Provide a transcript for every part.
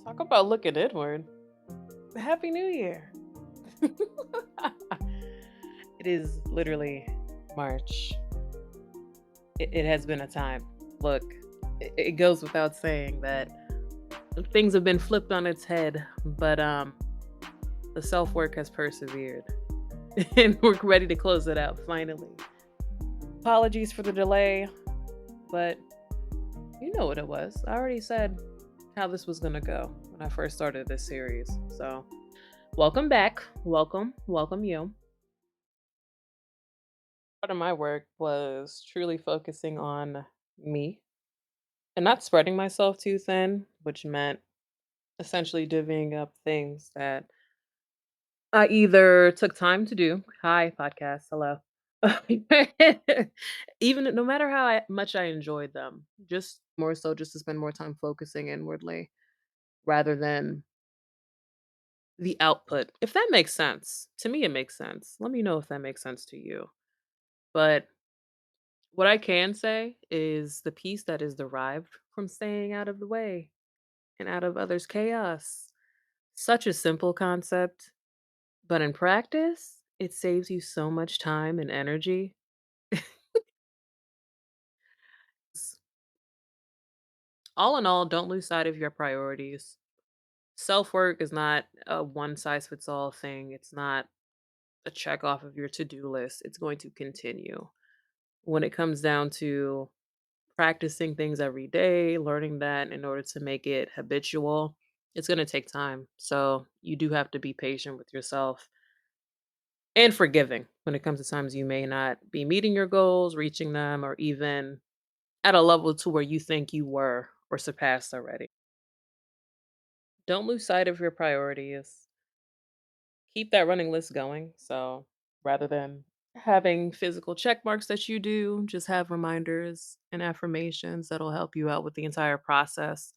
Talk about looking inward. Happy New Year. It is literally March. It has been a time. Look, it goes without saying that things have been flipped on its head, but the self work has persevered, and we're ready to close it out finally. Apologies for the delay, but you know what it was. I already said how this was gonna go when I first started this series. So welcome back. Welcome you. Part of my work was truly focusing on me and not spreading myself too thin, which meant essentially divvying up things that I either took time to do. Hi, podcast. Hello. Even no matter how much I enjoyed them, just more so just to spend more time focusing inwardly rather than the output. If that makes sense. To me, it makes sense. Let me know if that makes sense to you. But what I can say is the peace that is derived from staying out of the way and out of others' chaos. Such a simple concept, but in practice, it saves you so much time and energy. All in all, don't lose sight of your priorities. Self work is not a one size fits all thing, it's not a check off of your to do list. It's going to continue. When it comes down to practicing things every day, learning that in order to make it habitual, it's going to take time. So you do have to be patient with yourself and forgiving when it comes to times you may not be meeting your goals, reaching them, or even at a level to where you think you were or surpassed already. Don't lose sight of your priorities. Keep that running list going. So rather than having physical check marks that you do, just have reminders and affirmations that'll help you out with the entire process.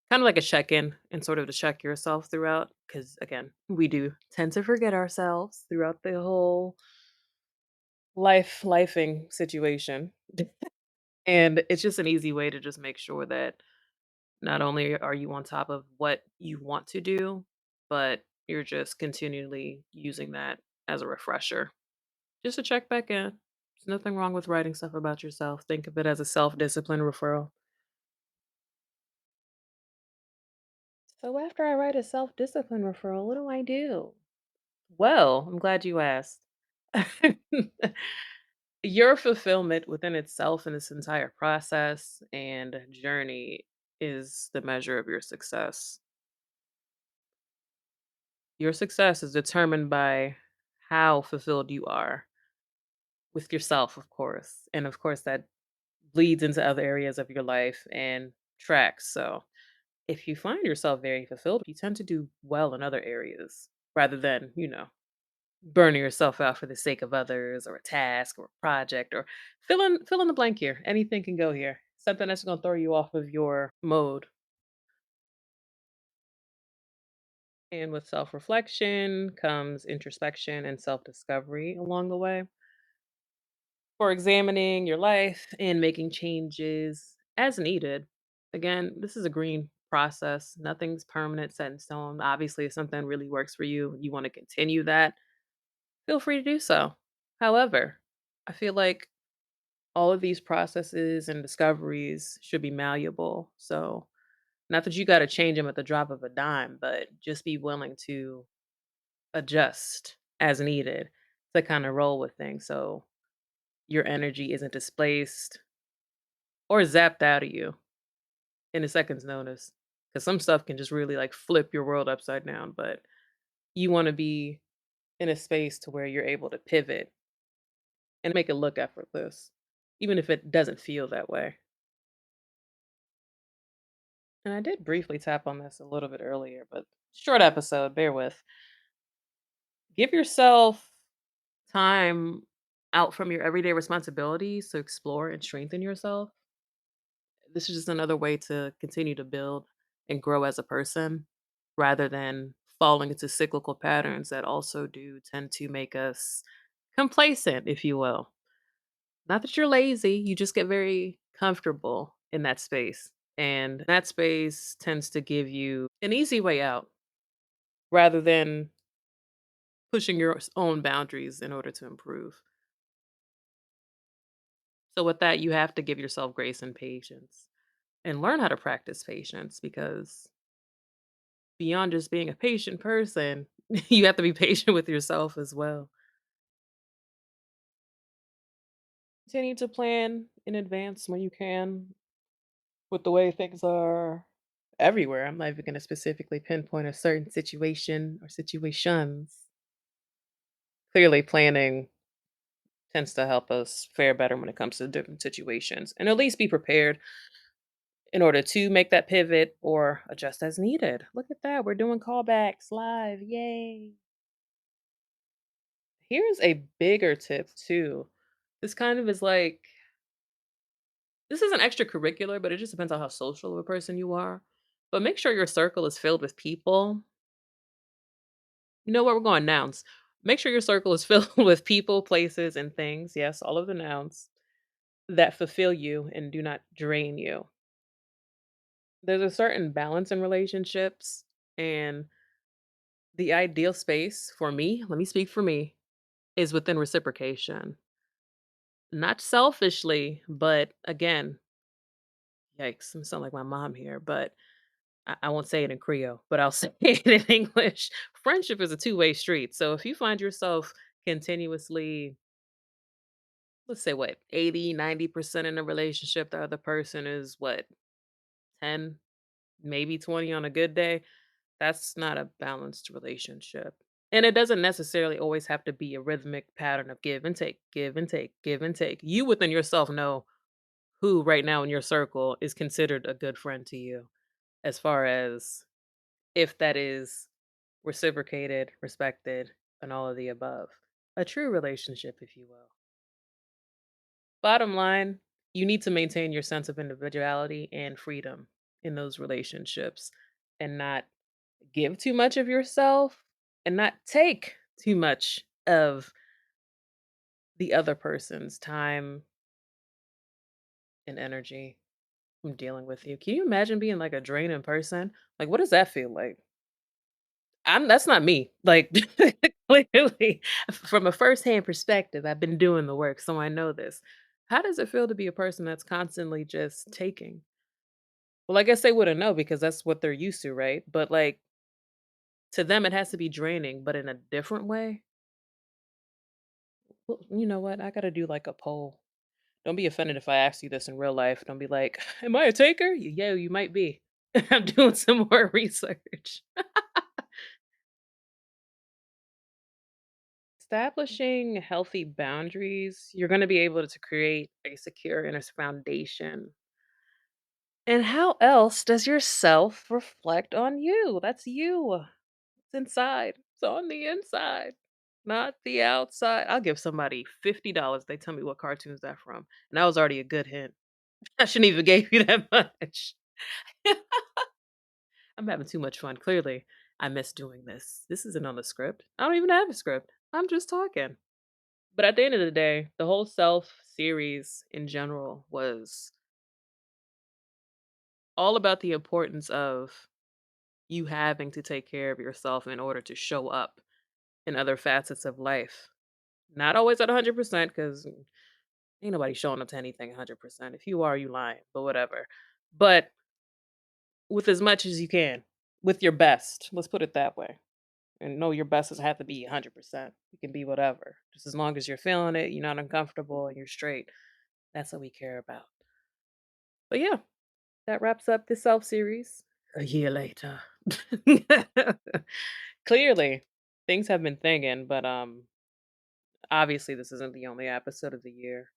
Kind of like a check-in and sort of to check yourself throughout, because again, we do tend to forget ourselves throughout the whole lifing situation. And it's just an easy way to just make sure that not only are you on top of what you want to do, but you're just continually using that as a refresher. Just to check back in. There's nothing wrong with writing stuff about yourself. Think of it as a self-discipline referral. So after I write a self-discipline referral, what do I do? Well, I'm glad you asked. Your fulfillment within itself and this entire process and journey is the measure of your success. Your success is determined by how fulfilled you are with yourself, of course. And of course, that bleeds into other areas of your life and tracks. So if you find yourself very fulfilled, you tend to do well in other areas rather than, burning yourself out for the sake of others or a task or a project or fill in the blank here. Anything can go here. Something that's gonna throw you off of your mode. And with self-reflection comes introspection and self-discovery along the way. For examining your life and making changes as needed. Again, this is a green process. Nothing's permanent, set in stone. Obviously, if something really works for you, you want to continue that, feel free to do so. However, I feel like all of these processes and discoveries should be malleable. So, not that you got to change them at the drop of a dime, but just be willing to adjust as needed to kind of roll with things. So, your energy isn't displaced or zapped out of you in a second's notice. Because some stuff can just really like flip your world upside down, but you want to be in a space to where you're able to pivot and make it look effortless, even if it doesn't feel that way. And I did briefly tap on this a little bit earlier, but short episode, bear with. Give yourself time out from your everyday responsibilities to explore and strengthen yourself. This is just another way to continue to build and grow as a person rather than falling into cyclical patterns that also do tend to make us complacent, if you will. Not that you're lazy, you just get very comfortable in that space. And that space tends to give you an easy way out rather than pushing your own boundaries in order to improve. So, with that, you have to give yourself grace and patience and learn how to practice patience because beyond just being a patient person, you have to be patient with yourself as well. Continue to plan in advance when you can with the way things are everywhere. I'm not even going to specifically pinpoint a certain situation or situations. Clearly, planning tends to help us fare better when it comes to different situations and at least be prepared in order to make that pivot or adjust as needed. Look at that. We're doing callbacks live. Yay. Here's a bigger tip, too. This kind of is like, this isn't extracurricular, but it just depends on how social of a person you are. But make sure your circle is filled with people. You know where we're going? Nouns. Make sure your circle is filled with people, places, and things. Yes, all of the nouns that fulfill you and do not drain you. There's a certain balance in relationships, and the ideal space for me, let me speak for me, is within reciprocation. Not selfishly, but again, yikes, I sound like my mom here, but I won't say it in Creole, but I'll say it in English. Friendship is a two-way street. So if you find yourself continuously, let's say what, 80, 90% in a relationship, the other person is what, 10, maybe 20 on a good day, that's not a balanced relationship. And it doesn't necessarily always have to be a rhythmic pattern of give and take, give and take, give and take. You within yourself know who right now in your circle is considered a good friend to you, as far as if that is reciprocated, respected, and all of the above. A true relationship, if you will. Bottom line, you need to maintain your sense of individuality and freedom in those relationships and not give too much of yourself and not take too much of the other person's time and energy from dealing with you. Can you imagine being like a draining person? Like, what does that feel like? That's not me. Like, clearly, from a firsthand perspective, I've been doing the work, so I know this. How does it feel to be a person that's constantly just taking? Well, I guess they wouldn't know because that's what they're used to, right? But like to them, it has to be draining, but in a different way. Well, you know what? I gotta do like a poll. Don't be offended if I ask you this in real life. Don't be like, "Am I a taker?" Yeah, you might be. I'm doing some more research. Establishing healthy boundaries, you're going to be able to create a secure inner foundation. And how else does your self reflect on you? That's you. It's inside. It's on the inside, not the outside. I'll give somebody $50. They tell me what cartoons that from. And that was already a good hint. I shouldn't even gave you that much. I'm having too much fun. Clearly, I miss doing this. This isn't on the script. I don't even have a script. I'm just talking. But at the end of the day, the whole Self series in general was all about the importance of you having to take care of yourself in order to show up in other facets of life. Not always at 100% because ain't nobody showing up to anything 100%. If you are, you lying, but whatever. But with as much as you can, with your best, let's put it that way. And no, your best doesn't have to be 100%. It can be whatever. Just as long as you're feeling it, you're not uncomfortable, and you're straight. That's what we care about. But yeah, that wraps up the self series. A year later. Clearly, things have been thinking, but obviously this isn't the only episode of the year.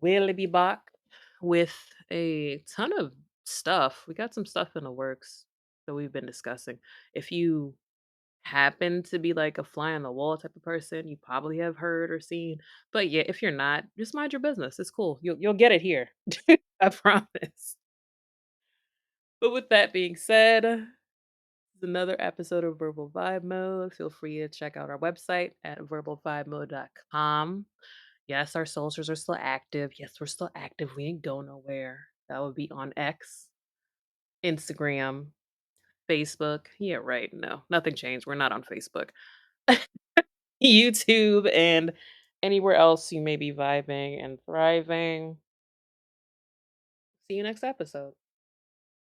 We'll be back with a ton of stuff. We got some stuff in the works that we've been discussing. If you happen to be like a fly on the wall type of person, you probably have heard or seen. But yeah, if you're not, just mind your business. It's cool. You'll get it here. I promise. But with that being said, this is another episode of Verbal Vibe Mode. Feel free to check out our website at verbalvibemode.com. Yes, our socials are still active. Yes, we're still active. We ain't go nowhere. That would be on X. Instagram, Facebook. Yeah, right. No, nothing changed. We're not on Facebook. YouTube and anywhere else you may be vibing and thriving. See you next episode.